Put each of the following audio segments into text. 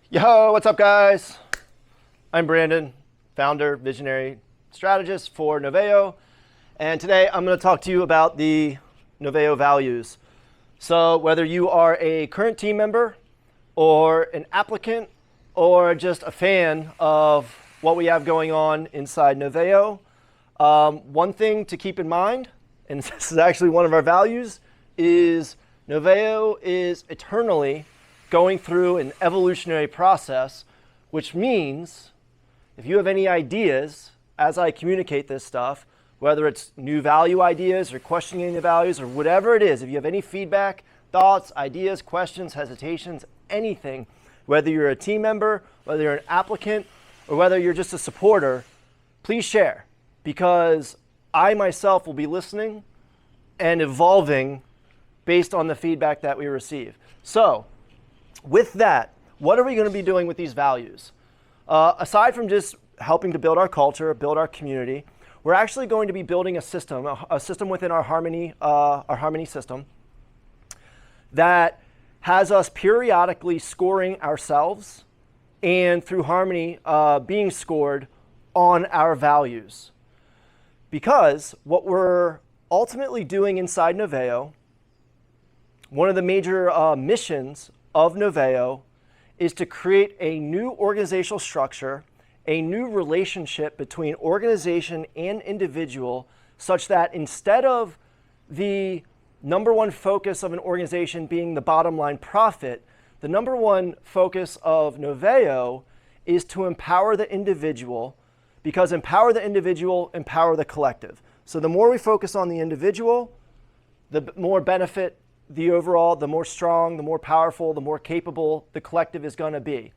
Yo, what's up, guys? I'm Brandon, founder, visionary, strategist for NOVAEO, and today I'm going to talk to you about the NOVAEO values. So whether you are a current team member or an applicant or just a fan of what we have going on inside NOVAEO, one thing to keep in mind, and this is actually one of our values, is NOVAEO is eternally going through an evolutionary process, which means if you have any ideas as I communicate this stuff, whether it's new value ideas or questioning the values or whatever it is, if you have any feedback, thoughts, ideas, questions, hesitations, anything, whether you're a team member, whether you're an applicant, or whether you're just a supporter, please share, because I myself will be listening and evolving based on the feedback that we receive. So, with that, what are we going to be doing with these values? Aside from just helping to build our culture, build our community, we're actually going to be building a system within our Harmony system that has us periodically scoring ourselves and through Harmony being scored on our values. Because what we're ultimately doing inside NOVAEO, one of the major missions of NOVAEO is to create a new organizational structure, a new relationship between organization and individual, such that instead of the number one focus of an organization being the bottom line profit, the number one focus of NOVAEO is to empower the individual, because empower the individual, empower the collective. So the more we focus on the individual, the more benefit the overall, the more strong, the more powerful, the more capable the collective is going to be.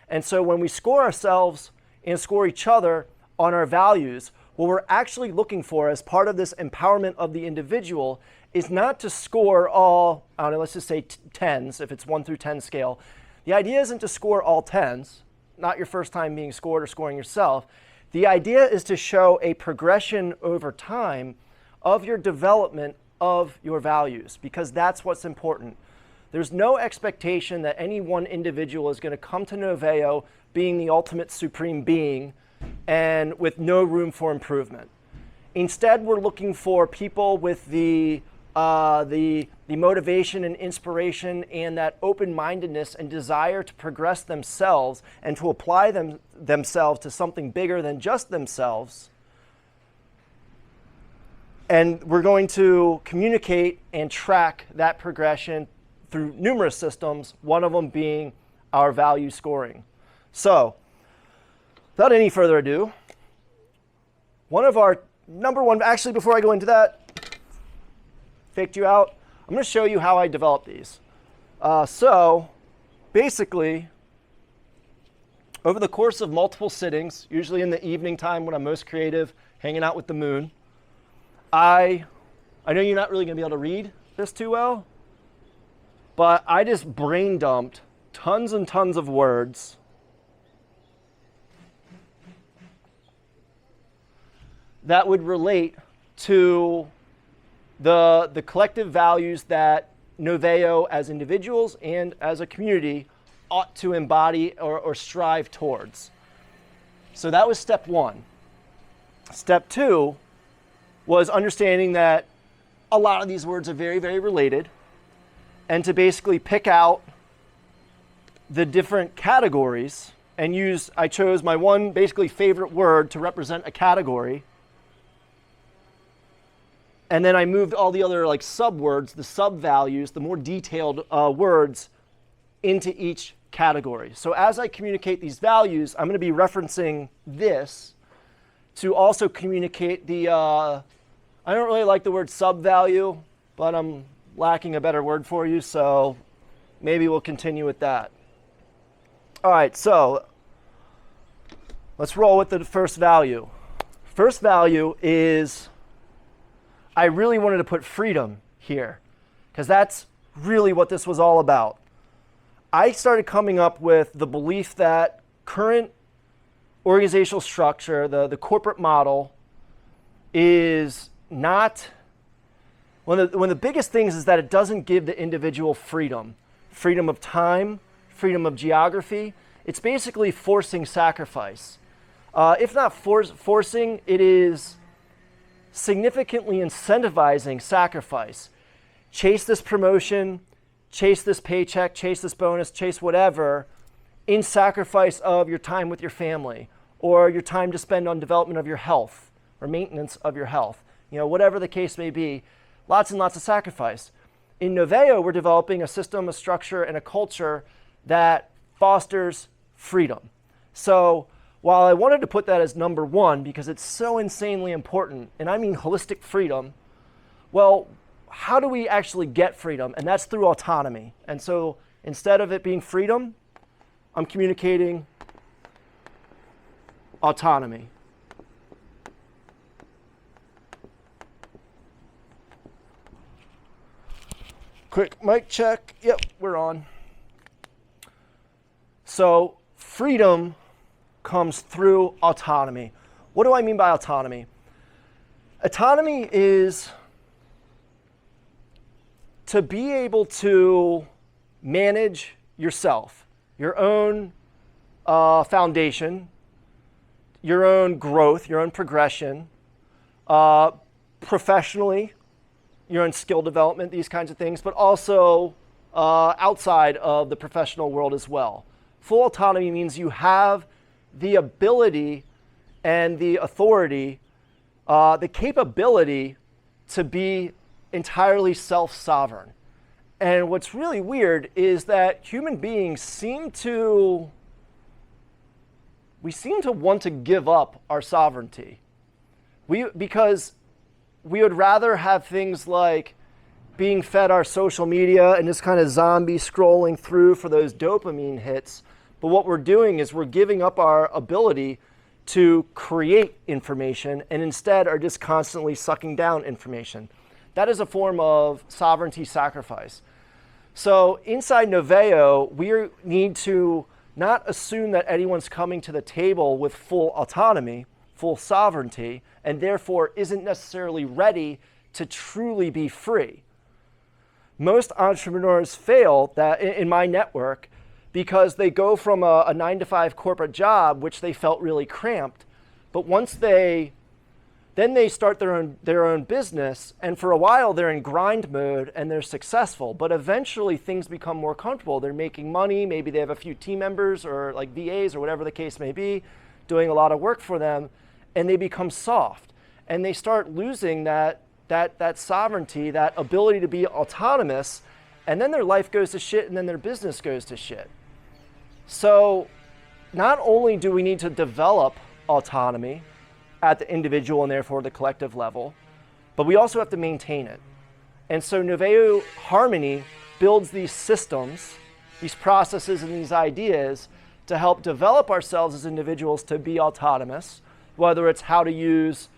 And so when we score ourselves and score each other on our values, what we're actually looking for as part of this empowerment of the individual is not to score all, I don't know, let's just say 10s, if it's 1 through 10 scale. The idea isn't to score all 10s, not your first time being scored or scoring yourself. The idea is to show a progression over time of your development of your values, because that's what's important. There's no expectation that any one individual is going to come to NOVAEO being the ultimate supreme being and with no room for improvement. Instead, we're looking for people with the motivation and inspiration and that open-mindedness and desire to progress themselves and to apply themselves to something bigger than just themselves. And we're going to communicate and track that progression through numerous systems, one of them being our value scoring. So, without any further ado, one of our number one, actually before I go into that, faked you out, I'm going to show you how I developed these. So, basically, over the course of multiple sittings, usually in the evening time when I'm most creative, hanging out with the moon, I know you're not really going to be able to read this too well, but I just brain dumped tons and tons of words that would relate to the collective values that NOVAEO as individuals and as a community ought to embody or strive towards. So that was step one. Step two was understanding that a lot of these words are very, very related, and to basically pick out the different categories and I chose my one basically favorite word to represent a category, and then I moved all the other like sub-words, the sub-values, the more detailed words into each category. So as I communicate these values, I'm going to be referencing this to also communicate the I don't really like the word sub-value, but I'm lacking a better word for you, so maybe we'll continue with that. All right, so let's roll with the first value. First value is, I really wanted to put freedom here, because that's really what this was all about. I started coming up with the belief that current organizational structure, the corporate model, is not, one of the biggest things is that it doesn't give the individual freedom. Freedom of time, freedom of geography, It's basically forcing sacrifice. If not forcing, it is significantly incentivizing sacrifice. Chase this promotion, chase this paycheck, chase this bonus, chase whatever, in sacrifice of your time with your family, or your time to spend on development of your health, or maintenance of your health. Whatever the case may be, lots and lots of sacrifice. In NOVAEO, we're developing a system, a structure, and a culture that fosters freedom. So while I wanted to put that as number one because it's so insanely important, and I mean holistic freedom, well, how do we actually get freedom? And that's through autonomy. And so instead of it being freedom, I'm communicating autonomy. Quick mic check. Yep, we're on. So freedom comes through autonomy. What do I mean by autonomy? Autonomy is to be able to manage yourself, your own foundation, your own growth, your own progression, professionally, your own skill development, these kinds of things, but also outside of the professional world as well. Full autonomy means you have the ability and the authority, the capability to be entirely self-sovereign. And what's really weird is that human beings seem to want to give up our sovereignty. Because we would rather have things like being fed our social media and just kind of zombie scrolling through for those dopamine hits. But what we're doing is we're giving up our ability to create information and instead are just constantly sucking down information. That is a form of sovereignty sacrifice. So inside NOVAEO, we need to not assume that anyone's coming to the table with full autonomy, full sovereignty, and therefore isn't necessarily ready to truly be free. Most entrepreneurs fail that in my network because they go from a 9-to-5 corporate job, which they felt really cramped, but once they start their own business, and for a while they're in grind mode and they're successful, but eventually things become more comfortable. They're making money, maybe they have a few team members or like VAs or whatever the case may be, doing a lot of work for them, and they become soft. And they start losing that sovereignty, that ability to be autonomous, and then their life goes to shit and then their business goes to shit. So not only do we need to develop autonomy at the individual and therefore the collective level, but we also have to maintain it. And so NOVAEO Harmony builds these systems, these processes and these ideas to help develop ourselves as individuals to be autonomous, whether it's how to use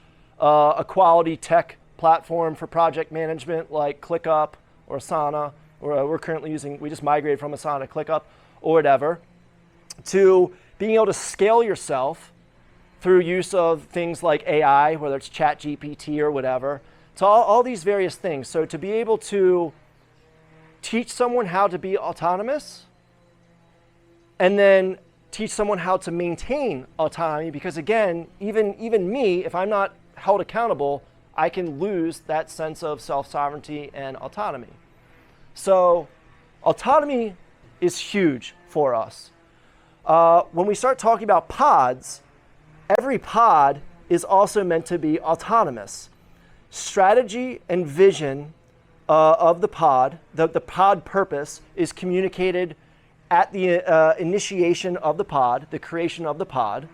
a quality tech platform for project management like ClickUp or Asana, or we just migrated from Asana to ClickUp or whatever, to being able to scale yourself through use of things like AI, whether it's ChatGPT or whatever, to all these various things. So to be able to teach someone how to be autonomous and then teach someone how to maintain autonomy, because again, even me, if I'm not held accountable, I can lose that sense of self-sovereignty and autonomy. So autonomy is huge for us. When we start talking about pods, every pod is also meant to be autonomous. Strategy and vision of the pod, the pod purpose, is communicated at the initiation of the pod, the creation of the pod.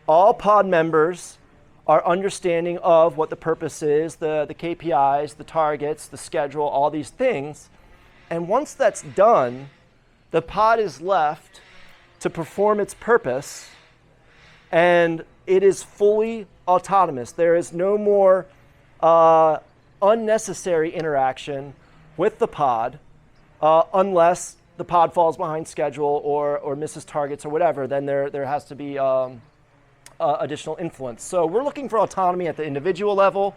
All pod members are understanding of what the purpose is, the KPIs, the targets, the schedule, all these things. And once that's done, the pod is left to perform its purpose, and it is fully autonomous. There is no more unnecessary interaction with the pod unless the pod falls behind schedule or misses targets or whatever. Then there has to be additional influence. So we're looking for autonomy at the individual level.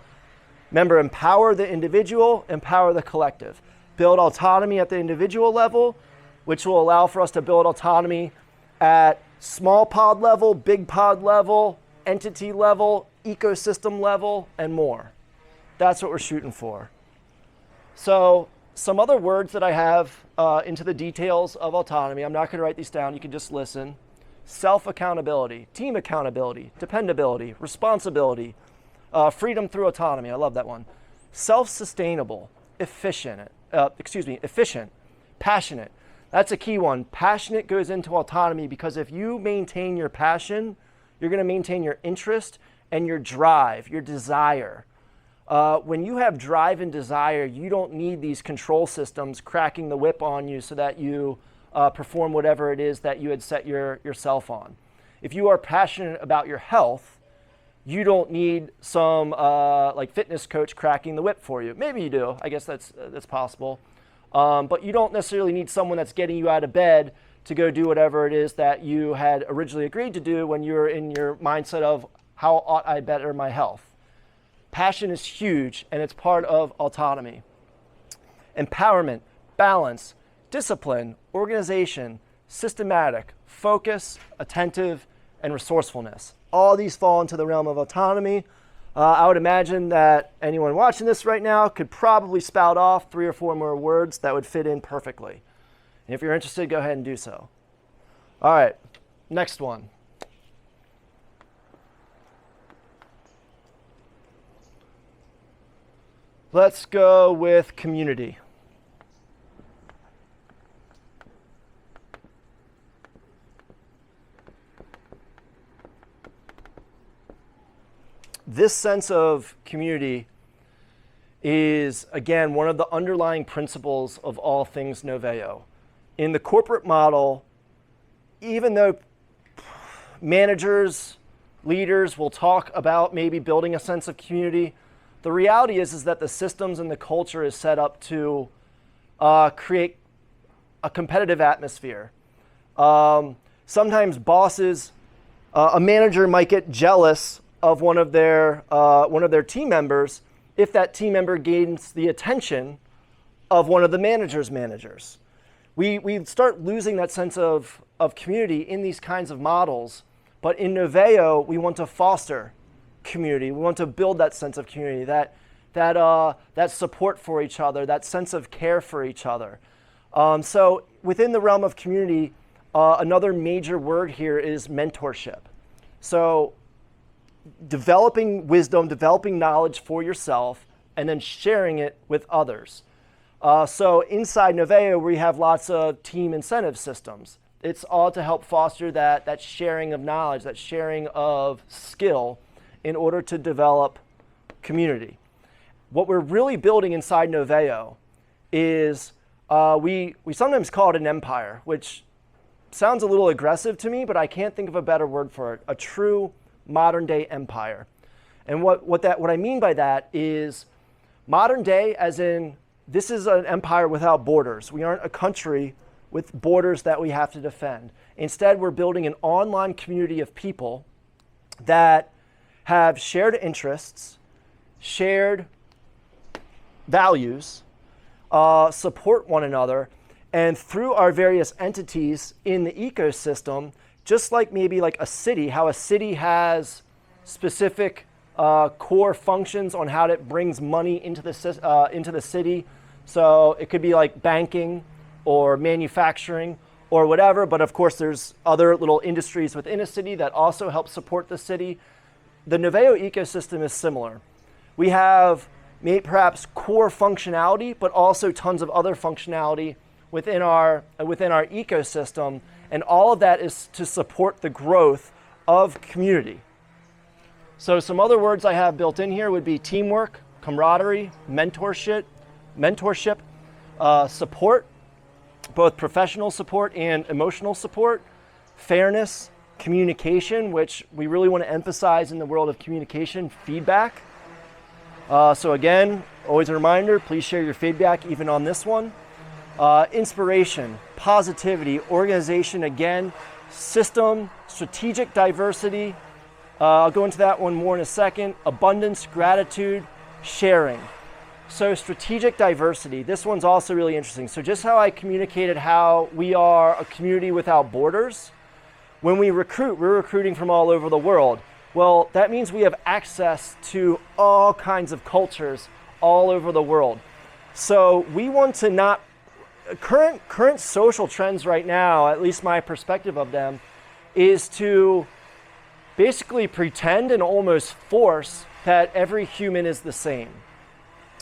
Remember, empower the individual, empower the collective. Build autonomy at the individual level, which will allow for us to build autonomy at small pod level, big pod level, entity level, ecosystem level, and more. That's what we're shooting for. So some other words that I have into the details of autonomy, I'm not going to write these down, you can just listen. Self-accountability, team accountability, dependability, responsibility, freedom through autonomy, I love that one. Self-sustainable, efficient, passionate. That's a key one. Passionate goes into autonomy because if you maintain your passion, you're going to maintain your interest and your drive, your desire. When you have drive and desire, you don't need these control systems cracking the whip on you so that you perform whatever it is that you had set yourself on. If you are passionate about your health, you don't need some like fitness coach cracking the whip for you. Maybe you do. I guess that's possible. But you don't necessarily need someone that's getting you out of bed to go do whatever it is that you had originally agreed to do when you were in your mindset of how ought I better my health. Passion is huge, and it's part of autonomy. Empowerment, balance, discipline, organization, systematic, focus, attentive, and resourcefulness. All these fall into the realm of autonomy. I would imagine that anyone watching this right now could probably spout off 3 or 4 more words that would fit in perfectly. And if you're interested, go ahead and do so. All right, next one. Let's go with community. This sense of community is, again, one of the underlying principles of all things NOVAEO. In the corporate model, even though managers, leaders will talk about maybe building a sense of community, the reality is that the systems and the culture is set up to create a competitive atmosphere. Sometimes bosses, a manager might get jealous of one of their team members if that team member gains the attention of one of the manager's managers. We start losing that sense of community in these kinds of models, but in NOVAEO, we want to foster community. We want to build that sense of community, that support for each other, that sense of care for each other. So within the realm of community, another major word here is mentorship. So developing wisdom, developing knowledge for yourself, and then sharing it with others. So inside NOVAEO, we have lots of team incentive systems. It's all to help foster that sharing of knowledge, that sharing of skill in order to develop community. What we're really building inside NOVAEO is, we sometimes call it an empire, which sounds a little aggressive to me, but I can't think of a better word for it, a true modern day empire. And what I mean by that is modern day as in this is an empire without borders. We aren't a country with borders that we have to defend. Instead, we're building an online community of people that have shared interests, shared values, support one another, and through our various entities in the ecosystem, just like maybe like a city, how a city has specific core functions on how it brings money into the city. So it could be like banking or manufacturing or whatever, but of course there's other little industries within a city that also help support the city. The NOVAEO ecosystem is similar. We have perhaps core functionality, but also tons of other functionality within our ecosystem, and all of that is to support the growth of community. So some other words I have built in here would be teamwork, camaraderie, mentorship, support, both professional support and emotional support, fairness, communication, which we really want to emphasize in the world of communication, feedback. So again, always a reminder, please share your feedback even on this one. Inspiration, positivity, organization again, system, strategic diversity. I'll go into that one more in a second. Abundance, gratitude, sharing. So strategic diversity, this one's also really interesting. So just how I communicated how we are a community without borders, When we recruit, we're recruiting from all over the world. Well, that means we have access to all kinds of cultures all over the world. So we want to not, current social trends right now, at least my perspective of them, is to basically pretend and almost force that every human is the same.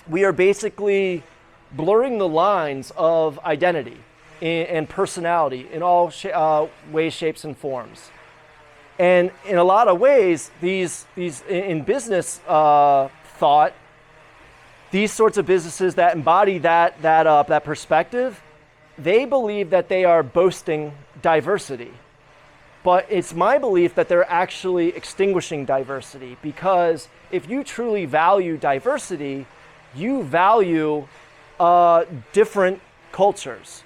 We are basically blurring the lines of identity and personality in all ways, shapes, and forms. And in a lot of ways, these in business thought, these sorts of businesses that embody that perspective, they believe that they are boasting diversity. But it's my belief that they're actually extinguishing diversity, because if you truly value diversity, you value different cultures.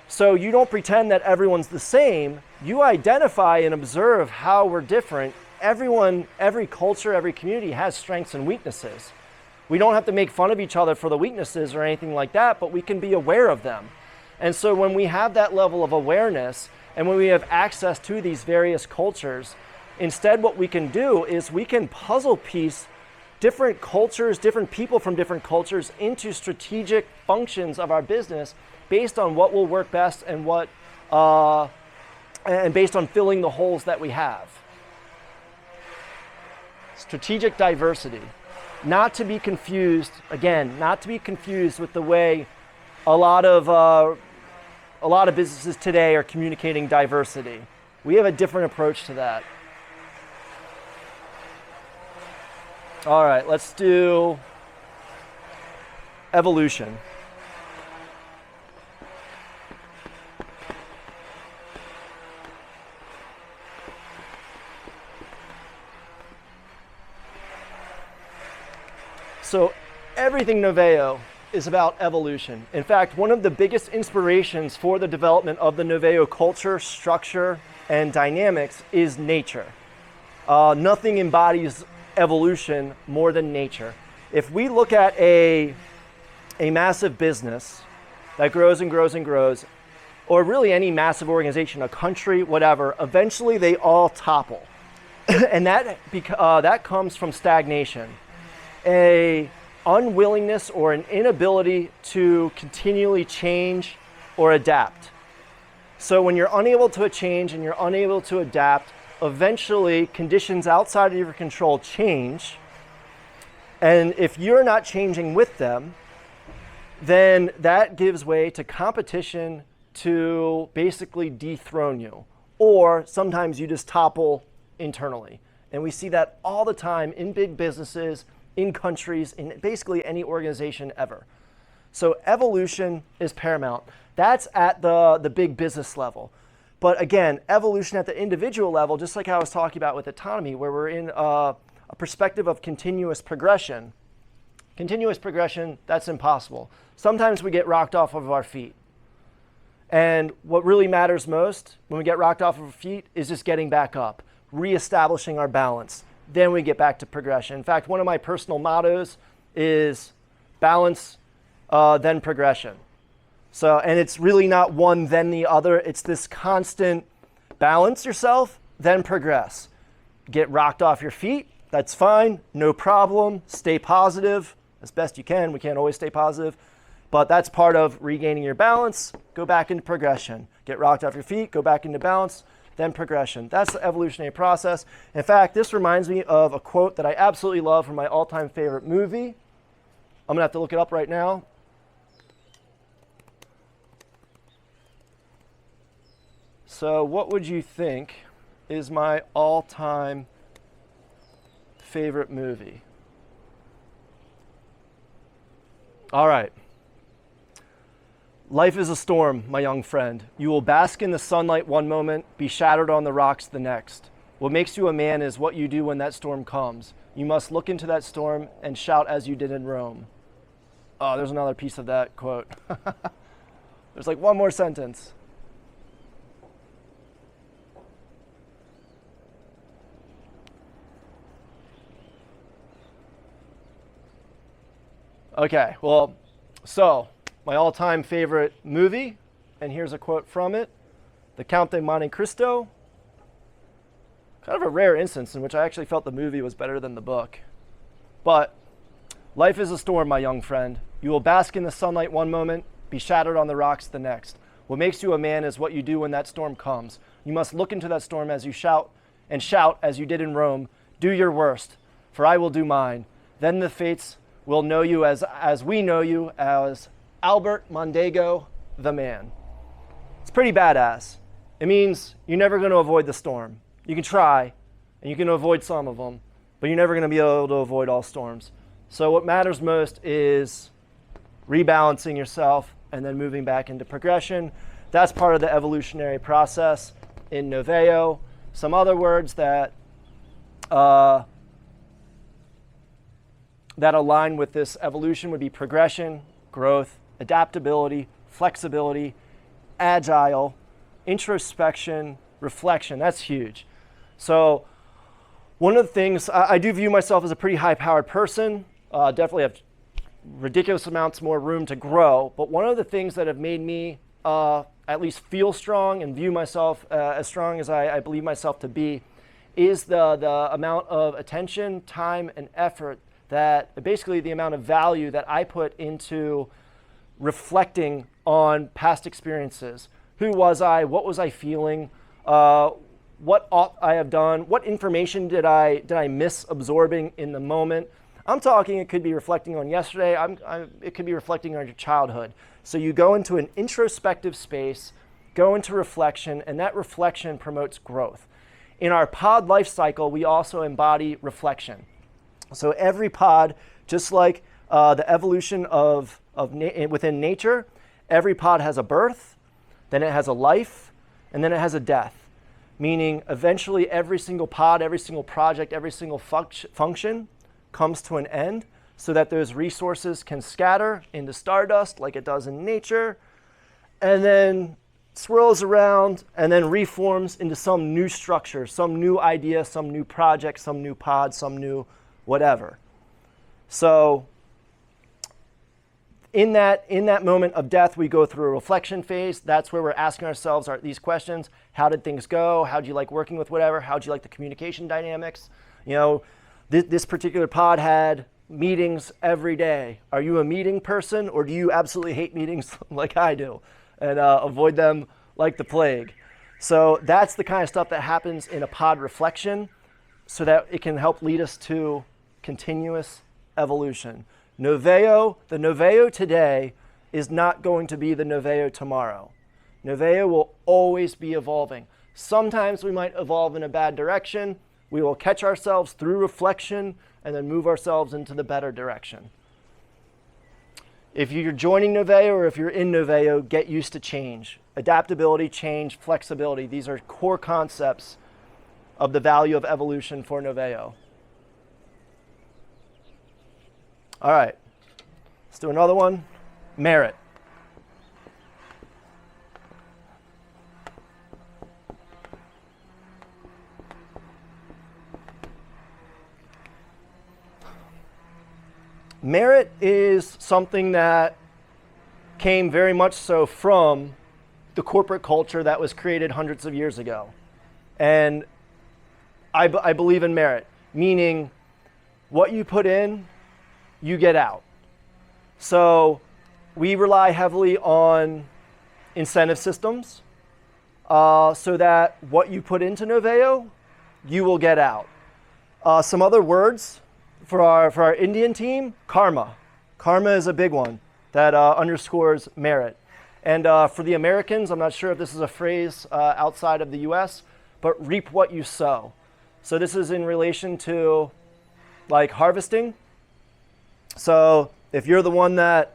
So you don't pretend that everyone's the same. You identify and observe how we're different. Everyone, every culture, every community has strengths and weaknesses. We don't have to make fun of each other for the weaknesses or anything like that, but we can be aware of them. And so when we have that level of awareness and when we have access to these various cultures, instead what we can do is we can puzzle piece different cultures, different people from different cultures into strategic functions of our business based on what will work best and what, and based on filling the holes that we have. Strategic diversity. Not to be confused, again, not to be confused with the way a lot of businesses today are communicating diversity. We have a different approach to that. All right, let's do evolution. So everything NOVAEO is about evolution. In fact, one of the biggest inspirations for the development of the NOVAEO culture, structure, and dynamics is nature. Nothing embodies evolution more than nature. If we look at a massive business that grows and grows and grows, or really any massive organization, a country, whatever, eventually they all topple. And that comes from stagnation. A unwillingness or an inability to continually change or adapt. So when you're unable to change and you're unable to adapt, eventually conditions outside of your control change. And if you're not changing with them, then that gives way to competition to basically dethrone you. Or sometimes you just topple internally. And we see that all the time in big businesses, in countries, in basically any organization ever. So evolution is paramount. That's at the big business level. But again, evolution at the individual level, just like I was talking about with autonomy, where we're in a perspective of continuous progression. Continuous progression, that's impossible. Sometimes we get rocked off of our feet. And what really matters most when we get rocked off of our feet is just getting back up, reestablishing our balance. Then we get back to progression. In fact, one of my personal mottos is balance, then progression. So, and it's really not one, then the other. It's this constant balance yourself, then progress. Get rocked off your feet, that's fine, no problem. Stay positive as best you can. We can't always stay positive, but that's part of regaining your balance. Go back into progression. Get rocked off your feet, go back into balance, then progression. That's the evolutionary process. In fact, this reminds me of a quote that I absolutely love from my all-time favorite movie. I'm gonna have to look it up right now. So what would you think is my all-time favorite movie? All right. Life is a storm, my young friend. You will bask in the sunlight one moment, be shattered on the rocks the next. What makes you a man is what you do when that storm comes. You must look into that storm and shout as you did in Rome. Oh, there's another piece of that quote. There's like one more sentence. Okay, well, so my all-time favorite movie, and here's a quote from it, The Count de Monte Cristo, kind of a rare instance in which I actually felt the movie was better than the book. But life is a storm, my young friend. You will bask in the sunlight one moment, be shattered on the rocks the next. What makes you a man is what you do when that storm comes. You must look into that storm as you shout as you did in Rome, do your worst, for I will do mine. Then the fates will know you as we know you, as Albert Mondego, the man. It's pretty badass. It means you're never going to avoid the storm. You can try, and you can avoid some of them, but you're never going to be able to avoid all storms. So what matters most is rebalancing yourself and then moving back into progression. That's part of the evolutionary process in NOVAEO. Some other words that align with this evolution would be progression, growth, adaptability, flexibility, agile, introspection, reflection. That's huge. So one of the things, I do view myself as a pretty high-powered person, definitely have ridiculous amounts more room to grow, but one of the things that have made me at least feel strong and view myself as strong as I believe myself to be is the amount of attention, time, and effort that basically the amount of value that I put into reflecting on past experiences. Who was I? What was I feeling? What ought I have done? What information did I miss absorbing in the moment? I'm talking, it could be reflecting on yesterday. It could be reflecting on your childhood. So you go into an introspective space, go into reflection, and that reflection promotes growth. In our pod life cycle, we also embody reflection. So every pod, just like the evolution within nature, every pod has a birth, then it has a life, and then it has a death. Meaning eventually every single pod, every single project, every single function comes to an end so that those resources can scatter into stardust like it does in nature, and then swirls around and then reforms into some new structure, some new idea, some new project, some new pod, some new whatever. So in that moment of death, we go through a reflection phase. That's where we're asking ourselves these questions. How did things go? How do you like working with whatever? How do you like the communication dynamics? You know, this particular pod had meetings every day. Are you a meeting person, or do you absolutely hate meetings like I do and avoid them like the plague? So that's the kind of stuff that happens in a pod reflection so that it can help lead us to continuous evolution. NOVAEO, the NOVAEO today is not going to be the NOVAEO tomorrow. NOVAEO will always be evolving. Sometimes we might evolve in a bad direction. We will catch ourselves through reflection and then move ourselves into the better direction. If you're joining NOVAEO or if you're in NOVAEO, get used to change. Adaptability, change, flexibility. These are core concepts of the value of evolution for NOVAEO. All right, let's do another one. Merit. Merit is something that came very much so from the corporate culture that was created hundreds of years ago. And I believe in merit, meaning what you put in, you get out. So we rely heavily on incentive systems so that what you put into NOVAEO, you will get out. Some other words for our Indian team, karma. Karma is a big one that underscores merit. And for the Americans, I'm not sure if this is a phrase outside of the US, but reap what you sow. So this is in relation to like harvesting. So if you're the one that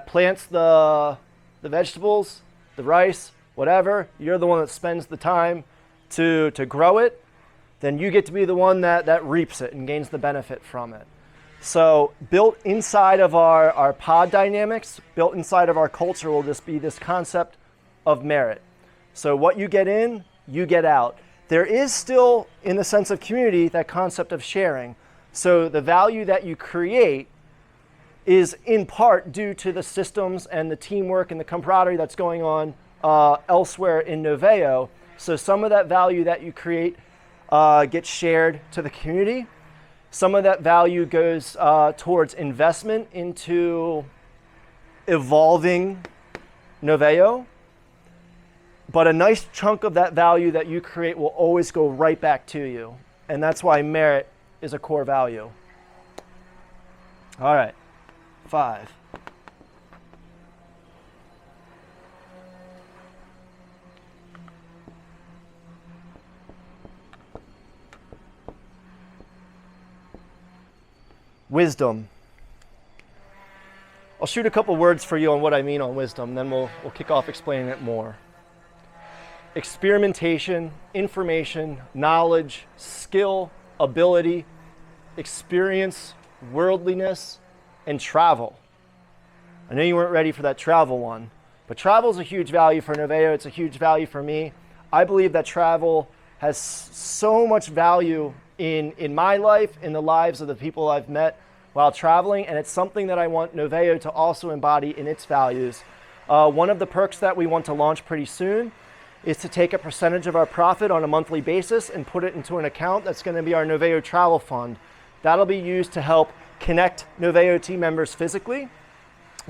plants the vegetables, the rice, whatever, you're the one that spends the time to grow it, then you get to be the one that reaps it and gains the benefit from it. So built inside of our pod dynamics, built inside of our culture will just be this concept of merit. So what you get in, you get out. There is still, in the sense of community, that concept of sharing. So the value that you create is in part due to the systems and the teamwork and the camaraderie that's going on elsewhere in NOVAEO. So some of that value that you create gets shared to the community. Some of that value goes towards investment into evolving NOVAEO. But a nice chunk of that value that you create will always go right back to you. And that's why merit is a core value. All right, 5. Wisdom. I'll shoot a couple words for you on what I mean on wisdom, then we'll kick off explaining it more. Experimentation, information, knowledge, skill, ability, experience, worldliness, and travel. I know you weren't ready for that travel one, but travel is a huge value for NOVAEO. It's a huge value for me. I believe that travel has so much value in my life, in the lives of the people I've met while traveling, and it's something that I want NOVAEO to also embody in its values. One of the perks that we want to launch pretty soon is to take a percentage of our profit on a monthly basis and put it into an account that's going to be our NOVAEO Travel Fund. That'll be used to help connect NOVAEO team members physically,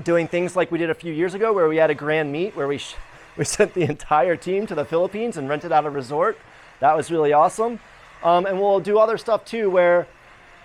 doing things like we did a few years ago where we had a grand meet where we sent the entire team to the Philippines and rented out a resort. That was really awesome. And we'll do other stuff too where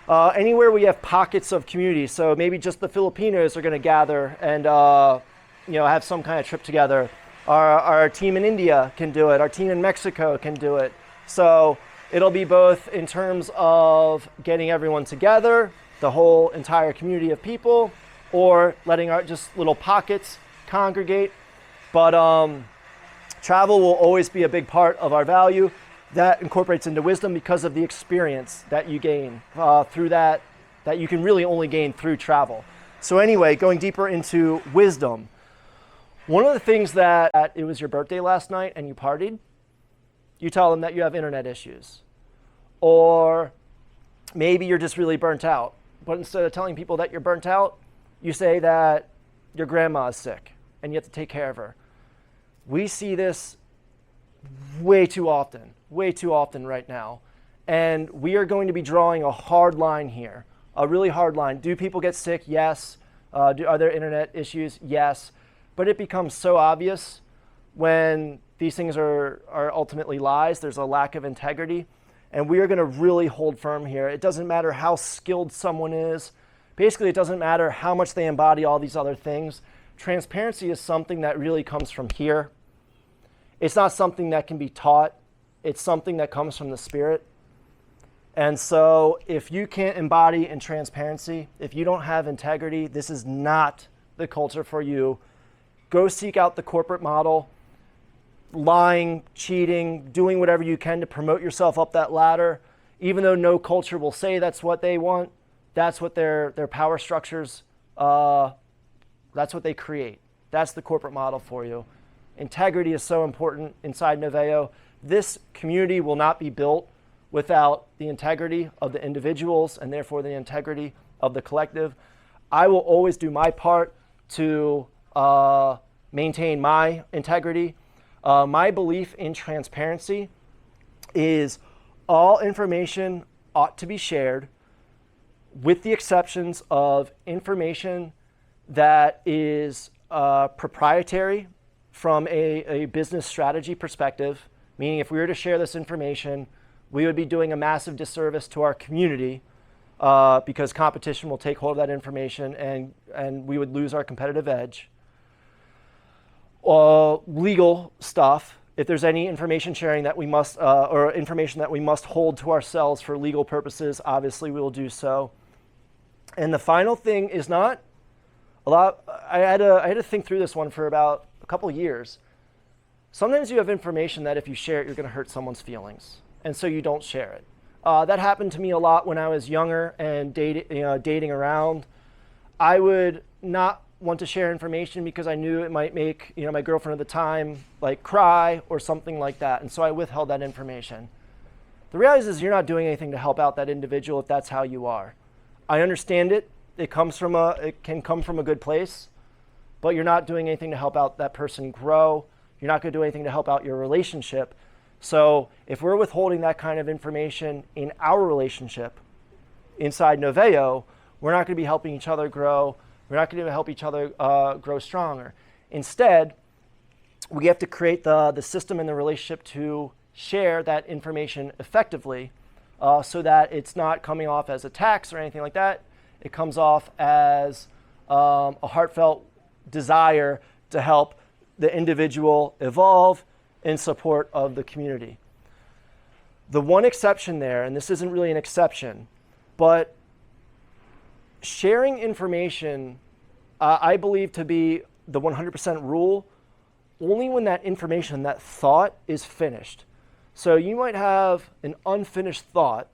anywhere we have pockets of community, so maybe just the Filipinos are going to gather and have some kind of trip together. Our team in India can do it. Our team in Mexico can do it. So it'll be both in terms of getting everyone together, the whole entire community of people, or letting our just little pockets congregate. But travel will always be a big part of our value. That incorporates into wisdom because of the experience that you gain through that you can really only gain through travel. So anyway, going deeper into wisdom. One of the things that it was your birthday last night and you partied, you tell them that you have internet issues. Or maybe you're just really burnt out. But instead of telling people that you're burnt out, you say that your grandma is sick and you have to take care of her. We see this way too often right now. And we are going to be drawing a hard line here, a really hard line. Do people get sick? Yes. Are there internet issues? Yes. But it becomes so obvious when these things are ultimately lies. There's a lack of integrity. And we are going to really hold firm here. It doesn't matter how skilled someone is. Basically, it doesn't matter how much they embody all these other things. Transparency is something that really comes from here. It's not something that can be taught. It's something that comes from the Spirit. And so if you can't embody in transparency, if you don't have integrity, this is not the culture for you. Go seek out the corporate model, lying, cheating, doing whatever you can to promote yourself up that ladder. Even though no culture will say that's what they want, that's what their power structures, that's what they create. That's the corporate model for you. Integrity is so important inside NOVAEO. This community will not be built without the integrity of the individuals and therefore the integrity of the collective. I will always do my part to maintain my integrity. My belief in transparency is all information ought to be shared with the exceptions of information that is proprietary from a business strategy perspective, meaning if we were to share this information, we would be doing a massive disservice to our community because competition will take hold of that information and we would lose our competitive edge. Legal stuff, if there's any information sharing that we must, or information that we must hold to ourselves for legal purposes, obviously we will do so. And the final thing is not a lot. I had to think through this one for about a couple of years. Sometimes you have information that if you share it, you're going to hurt someone's feelings, and so you don't share it. That happened to me a lot when I was younger and dating around. I would not want to share information because I knew it might make my girlfriend at the time like cry or something like that, and so I withheld that information. The reality is you're not doing anything to help out that individual if that's how you are. I understand it. It can come from a good place, but you're not doing anything to help out that person grow. You're not going to do anything to help out your relationship So if we're withholding that kind of information in our relationship inside NOVAEO, we're not going to be helping each other grow. We're not going to help each other grow stronger. Instead, we have to create the system and the relationship to share that information effectively so that it's not coming off as attacks or anything like that. It comes off as a heartfelt desire to help the individual evolve in support of the community. The one exception there, and this isn't really an exception, but sharing information, I believe to be the 100% rule, only when that information, that thought is finished. So you might have an unfinished thought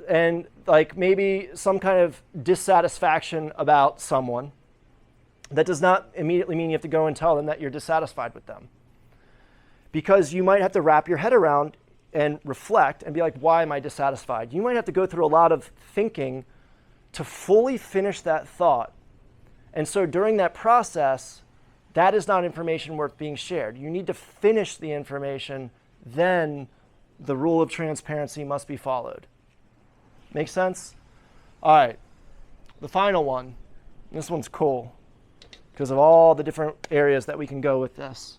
and like maybe some kind of dissatisfaction about someone. That does not immediately mean you have to go and tell them that you're dissatisfied with them. Because you might have to wrap your head around and reflect and be like, why am I dissatisfied? You might have to go through a lot of thinking to fully finish that thought. And so during that process, that is not information worth being shared. You need to finish the information, then the rule of transparency must be followed. Make sense? All right, the final one. This one's cool because of all the different areas that we can go with this.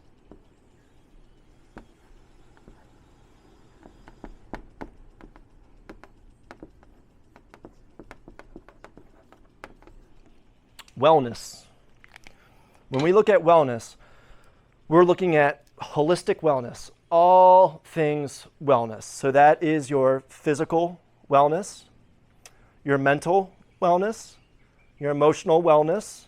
Wellness. When we look at wellness, we're looking at holistic wellness, all things wellness. So that is your physical wellness, your mental wellness, your emotional wellness,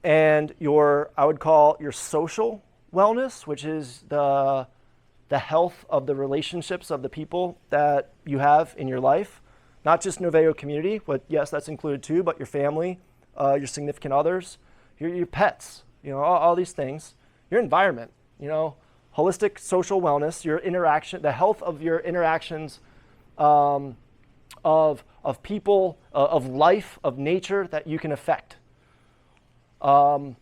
and I would call your social wellness, which is the health of the relationships of the people that you have in your life. Not just NOVAEO community, but yes, that's included too, but your family, your significant others, your pets, all these things, your environment, holistic social wellness, your interaction, the health of your interactions of people, of life, of nature that you can affect. And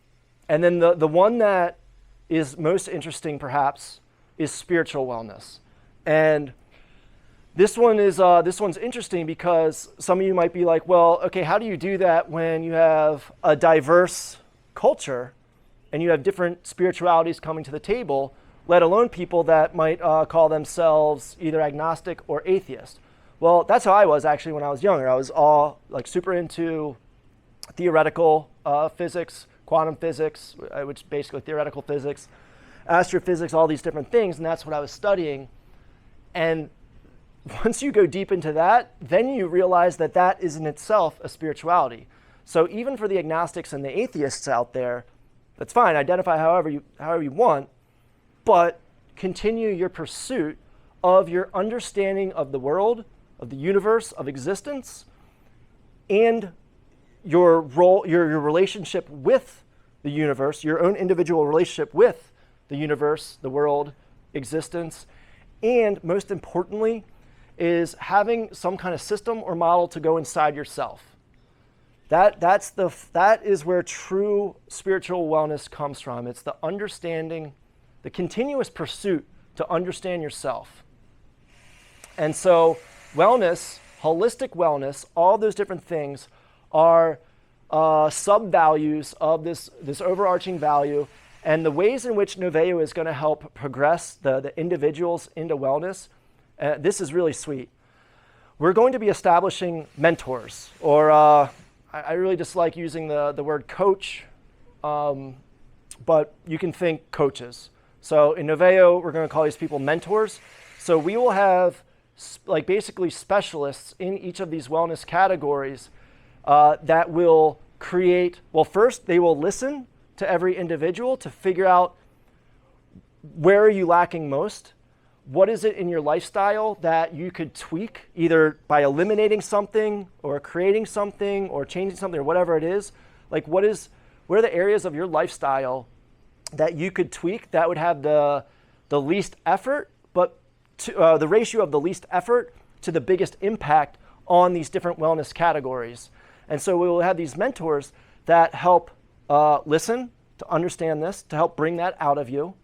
then the one that is most interesting perhaps is spiritual wellness. And this one's interesting because some of you might be like, well, okay, how do you do that when you have a diverse culture and you have different spiritualities coming to the table, let alone people that might call themselves either agnostic or atheist? Well, that's how I was actually when I was younger. I was all like super into theoretical physics, quantum physics, which is basically theoretical physics, astrophysics, all these different things, and that's what I was studying. And once you go deep into that, then you realize that that is in itself a spirituality. So even for the agnostics and the atheists out there, that's fine, identify however you want, but continue your pursuit of your understanding of the world, of the universe, of existence, and your role, your relationship with the universe, your own individual relationship with the universe, the world, existence, and most importantly, is having some kind of system or model to go inside yourself. That is where true spiritual wellness comes from. It's the understanding, the continuous pursuit to understand yourself. And so wellness, holistic wellness, all those different things are sub-values of this overarching value. And the ways in which NOVAEO is going to help progress the individuals into wellness, this is really sweet. We're going to be establishing mentors, or I really dislike using the word coach, but you can think coaches. So in NOVAEO, we're going to call these people mentors. So we will have like basically specialists in each of these wellness categories that will create, well, first they will listen to every individual to figure out where are you lacking most. What is it in your lifestyle that you could tweak either by eliminating something or creating something or changing something or whatever it is? Like what are the areas of your lifestyle that you could tweak that would have the least effort, but the ratio of the least effort to the biggest impact on these different wellness categories. And so we will have these mentors that help listen, to understand this, to help bring that out of you,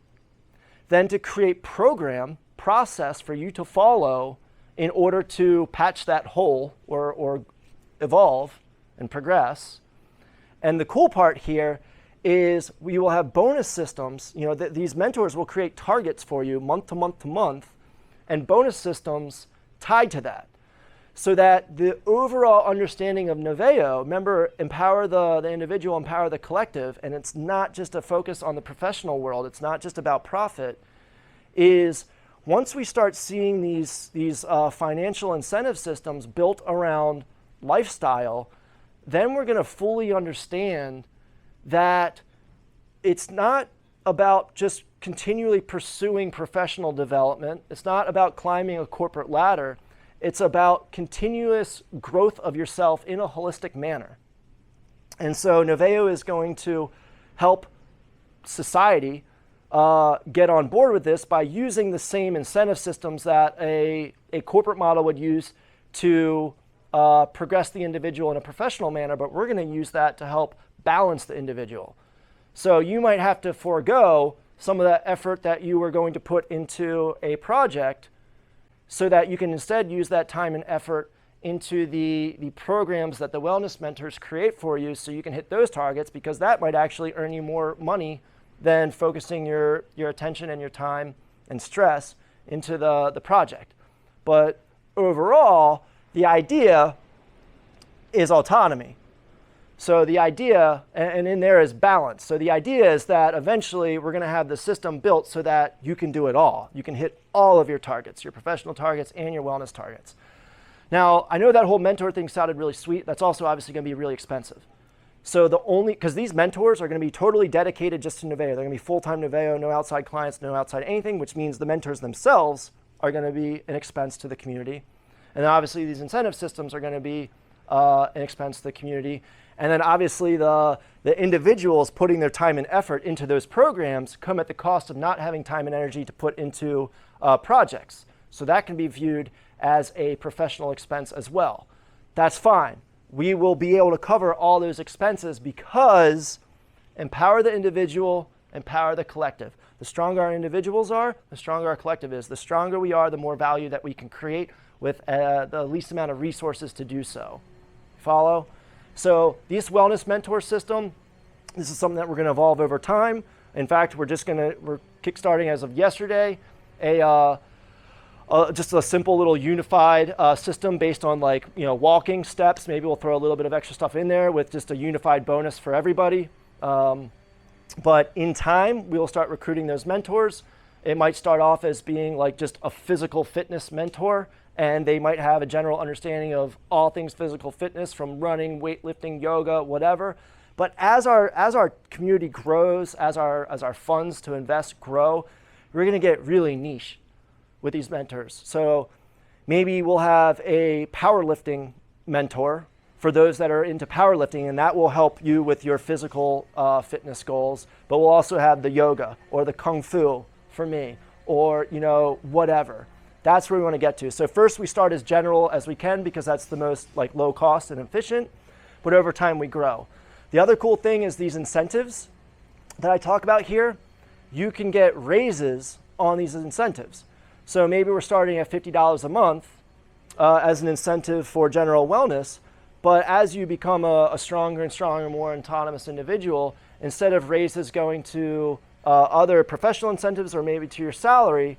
then to create process for you to follow in order to patch that hole or evolve and progress. And the cool part here is we will have bonus systems. You know, these mentors will create targets for you month to month to month, and bonus systems tied to that. So that the overall understanding of NOVAEO, remember, empower the individual, empower the collective, and it's not just a focus on the professional world, it's not just about profit, is once we start seeing these financial incentive systems built around lifestyle, then we're going to fully understand that it's not about just continually pursuing professional development. It's not about climbing a corporate ladder. It's about continuous growth of yourself in a holistic manner. And so NOVAEO is going to help society get on board with this by using the same incentive systems that a corporate model would use to progress the individual in a professional manner, but we're going to use that to help balance the individual. So you might have to forego some of that effort that you were going to put into a project so that you can instead use that time and effort into the programs that the wellness mentors create for you so you can hit those targets, because that might actually earn you more money than focusing your attention and your time and stress into the project. But overall, the idea is autonomy. So the idea, and in there is balance. So the idea is that eventually we're going to have the system built so that you can do it all. You can hit all of your targets, your professional targets and your wellness targets. Now, I know that whole mentor thing sounded really sweet. That's also obviously going to be really expensive. So because these mentors are going to be totally dedicated just to NOVAEO. They're going to be full-time NOVAEO, no outside clients, no outside anything, which means the mentors themselves are going to be an expense to the community. And then obviously these incentive systems are going to be an expense to the community. And then obviously the individuals putting their time and effort into those programs come at the cost of not having time and energy to put into projects. So that can be viewed as a professional expense as well. That's fine. We will be able to cover all those expenses because empower the individual, empower the collective. The stronger our individuals are, the stronger our collective is. The stronger we are, the more value that we can create with the least amount of resources to do so. Follow? So this wellness mentor system, this is something that we're going to evolve over time. In fact, we're kickstarting as of yesterday just a simple little unified system based on walking steps. Maybe we'll throw a little bit of extra stuff in there with just a unified bonus for everybody. But in time, we will start recruiting those mentors. It might start off as being like just a physical fitness mentor, and they might have a general understanding of all things physical fitness, from running, weightlifting, yoga, whatever. But as our community grows, as our funds to invest grow, we're going to get really niche with these mentors. So maybe we'll have a powerlifting mentor for those that are into powerlifting, and that will help you with your physical fitness goals. But we'll also have the yoga or the kung fu for me, or whatever. That's where we want to get to. So first we start as general as we can because that's the most low cost and efficient, but over time we grow. The other cool thing is these incentives that I talk about here, you can get raises on these incentives. So maybe we're starting at $50 a month as an incentive for general wellness, but as you become a stronger and stronger, more autonomous individual, instead of raises going to other professional incentives or maybe to your salary,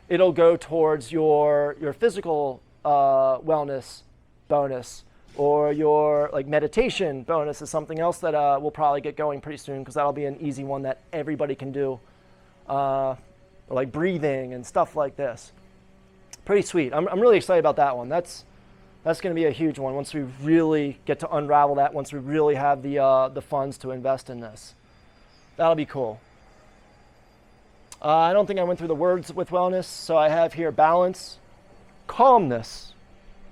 it'll go towards your physical wellness bonus, or your meditation bonus is something else that we'll probably get going pretty soon, because that'll be an easy one that everybody can do, or like breathing and stuff like this. Pretty sweet. I'm really excited about that one. That's going to be a huge one once we really get to unravel that, once we really have the funds to invest in this. That'll be cool. I don't think I went through the words with wellness, so I have here balance, calmness,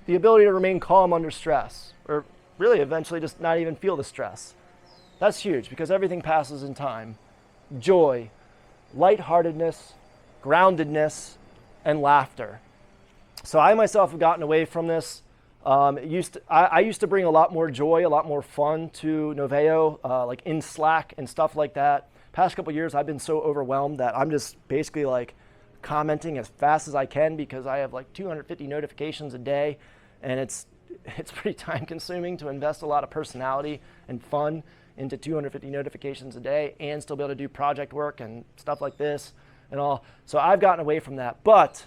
the ability to remain calm under stress, or really eventually just not even feel the stress. That's huge because everything passes in time. Joy, lightheartedness, groundedness, and laughter. So I myself have gotten away from this. I used to bring a lot more joy, a lot more fun to NOVAEO, like in Slack and stuff like that. past couple years, I've been so overwhelmed that I'm just basically like commenting as fast as I can because I have like 250 notifications a day, and it's pretty time consuming to invest a lot of personality and fun into 250 notifications a day and still be able to do project work and stuff like this and all. So I've gotten away from that, but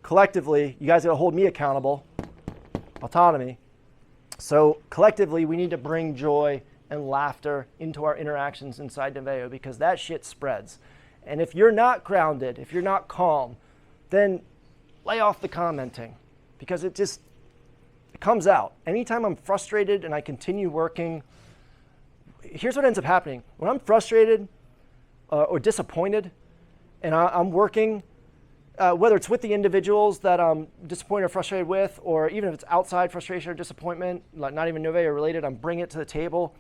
collectively, you guys gotta hold me accountable, autonomy. So collectively, we need to bring joy and laughter into our interactions inside NOVAEO because that shit spreads. And if you're not grounded, if you're not calm, then lay off the commenting because it comes out. Anytime I'm frustrated and I continue working, here's what ends up happening. When I'm frustrated or disappointed and I'm working, whether it's with the individuals that I'm disappointed or frustrated with, or even if it's outside frustration or disappointment, like not even NOVAEO related, I'm bringing it to the table.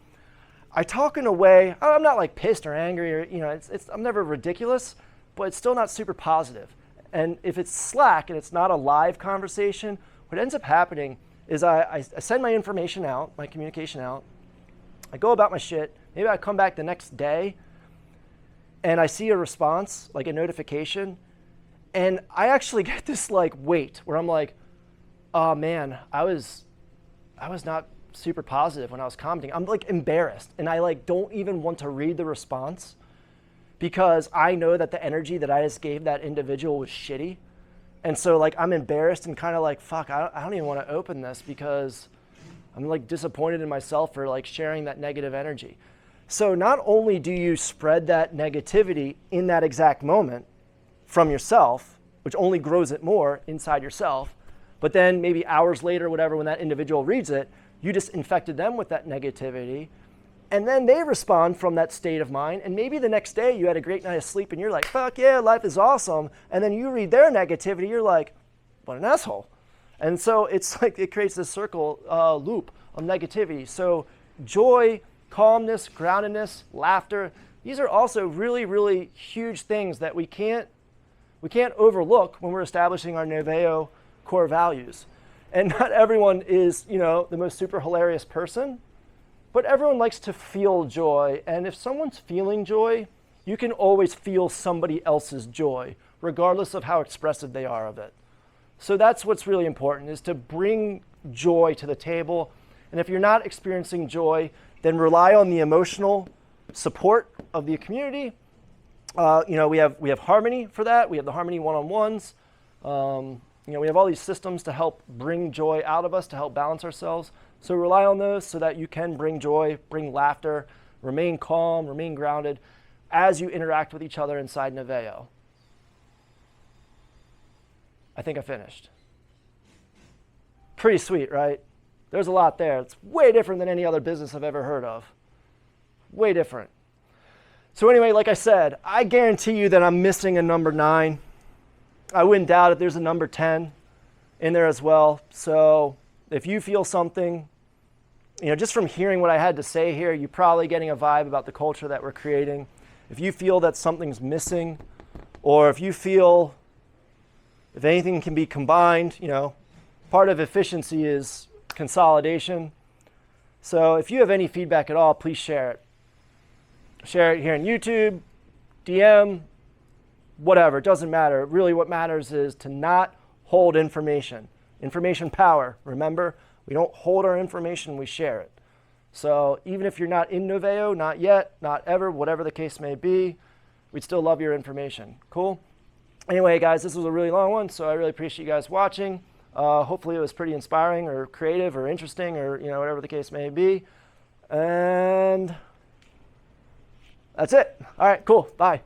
I talk in a way, I'm not like pissed or angry or, I'm never ridiculous, but it's still not super positive. And if it's Slack and it's not a live conversation, what ends up happening is I send my information out, my communication out, I go about my shit, maybe I come back the next day and I see a response, like a notification, and I actually get this like weight where I'm like, oh man, I was not super positive when I was commenting. I'm like embarrassed and I like don't even want to read the response because I know that the energy that I just gave that individual was shitty. And so like I'm embarrassed and kind of like, fuck, I don't even want to open this because I'm like disappointed in myself for like sharing that negative energy. So not only do you spread that negativity in that exact moment from yourself, which only grows it more inside yourself, but then maybe hours later, whatever, when that individual reads it, you just infected them with that negativity. And then they respond from that state of mind. And maybe the next day you had a great night of sleep and you're like, fuck yeah, life is awesome. And then you read their negativity, you're like, what an asshole. And so it's like it creates this circle loop of negativity. So joy, calmness, groundedness, laughter, these are also really, really huge things that we can't overlook when we're establishing our NOVAEO core values. And not everyone is, the most super hilarious person, but everyone likes to feel joy. And if someone's feeling joy, you can always feel somebody else's joy, regardless of how expressive they are of it. So that's what's really important, is to bring joy to the table. And if you're not experiencing joy, then rely on the emotional support of the community. We have Harmony for that. We have the Harmony one-on-ones. We have all these systems to help bring joy out of us, to help balance ourselves. So rely on those so that you can bring joy, bring laughter, remain calm, remain grounded as you interact with each other inside NOVAEO. I think I finished. Pretty sweet, right? There's a lot there. It's way different than any other business I've ever heard of. Way different. So anyway, like I said, I guarantee you that I'm missing a number 9. I wouldn't doubt it. There's a number 10 in there as well. So if you feel something, just from hearing what I had to say here, you're probably getting a vibe about the culture that we're creating. If you feel that something's missing, or if you feel if anything can be combined, part of efficiency is consolidation. So if you have any feedback at all, please share it. Share it here on YouTube, DM, whatever, it doesn't matter. Really what matters is to not hold information. Information power, remember? We don't hold our information, we share it. So even if you're not in NOVAEO, not yet, not ever, whatever the case may be, we'd still love your information. Cool? Anyway, guys, this was a really long one, so I really appreciate you guys watching. Hopefully it was pretty inspiring or creative or interesting or whatever the case may be. And that's it. All right, cool. Bye.